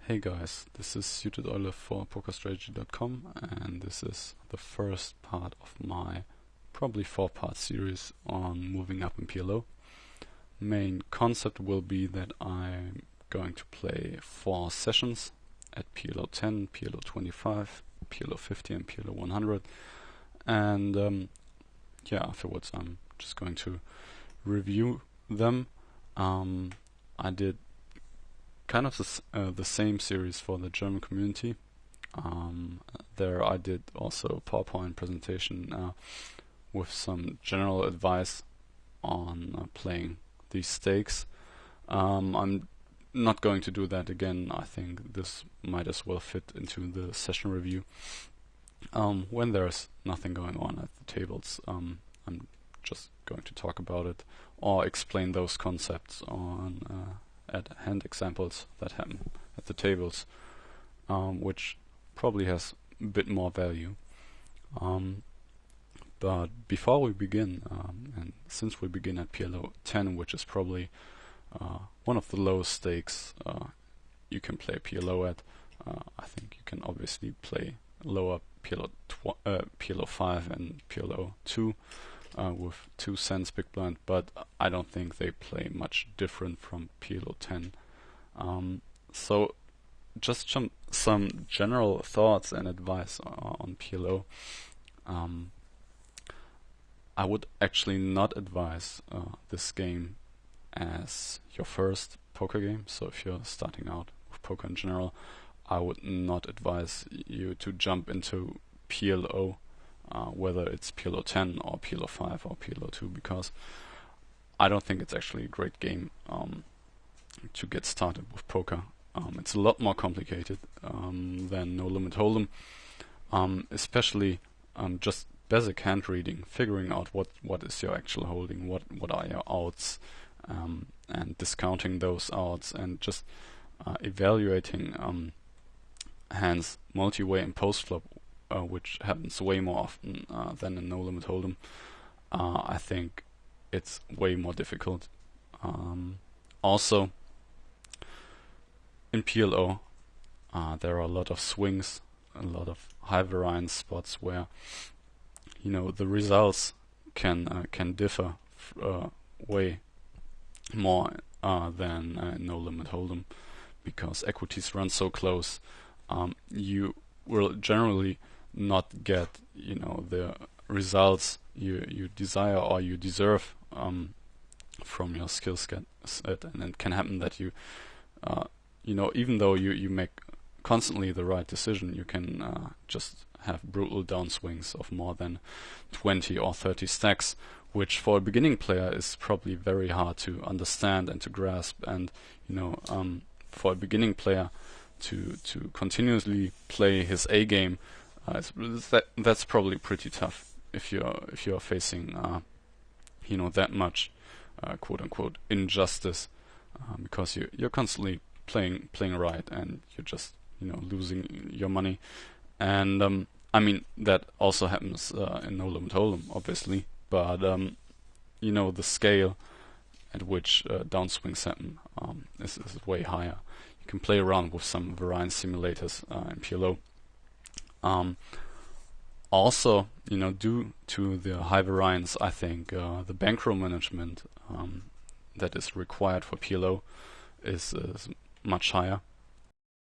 Hey guys, this is suitedeule for pokerstrategy.com, and this is the first part of my probably 4-part series on moving up in PLO. Main concept will be that I'm going to play 4 sessions at PLO 10, PLO 25, PLO 50 and PLO 100, and afterwards I'm just going to review them. I did kind of the same series for the German community. There I did also a PowerPoint presentation with some general advice on playing these stakes. I'm not going to do that again. I think this might as well fit into the session review. When there's nothing going on at the tables, I'm just going to talk about it or explain those concepts on at hand examples that happen at the tables, which probably has a bit more value. But before we begin, and since we begin at PLO 10, which is probably one of the lowest stakes you can play PLO at, I think you can obviously play lower PLO 5 and PLO 2 with 2 cents big blind, but I don't think they play much different from PLO 10. So just some general thoughts and advice on PLO. I would actually not advise this game as your first poker game. So if you're starting out with poker in general, I would not advise you to jump into PLO, whether it's PLO 10 or PLO 5 or PLO 2, because I don't think it's actually a great game to get started with poker. It's a lot more complicated than No Limit Hold'em, especially just basic hand reading, figuring out what is your actual holding, what are your outs, and discounting those outs, and just evaluating hands multi-way and post-flop, which happens way more often than in No Limit Hold'em. I think it's way more difficult. Also, in PLO, there are a lot of swings, a lot of high variance spots where the results can differ way more than No Limit Hold'em, because equities run so close. You will generally not get the results you desire or you deserve from your skill set, and it can happen that you even though you make constantly the right decision, you can just have brutal downswings of more than 20 or 30 stacks, which for a beginning player is probably very hard to understand and to grasp. And for a beginning player to continuously play his A game, that's probably pretty tough if you're facing that much quote unquote injustice, because you're constantly playing right and you're just losing your money. And I mean, that also happens in No Limit Hold'em, obviously, but the scale at which downswings happen is way higher. You can play around with some variance simulators in PLO. Also, due to the high variance, I think the bankroll management that is required for PLO is much higher.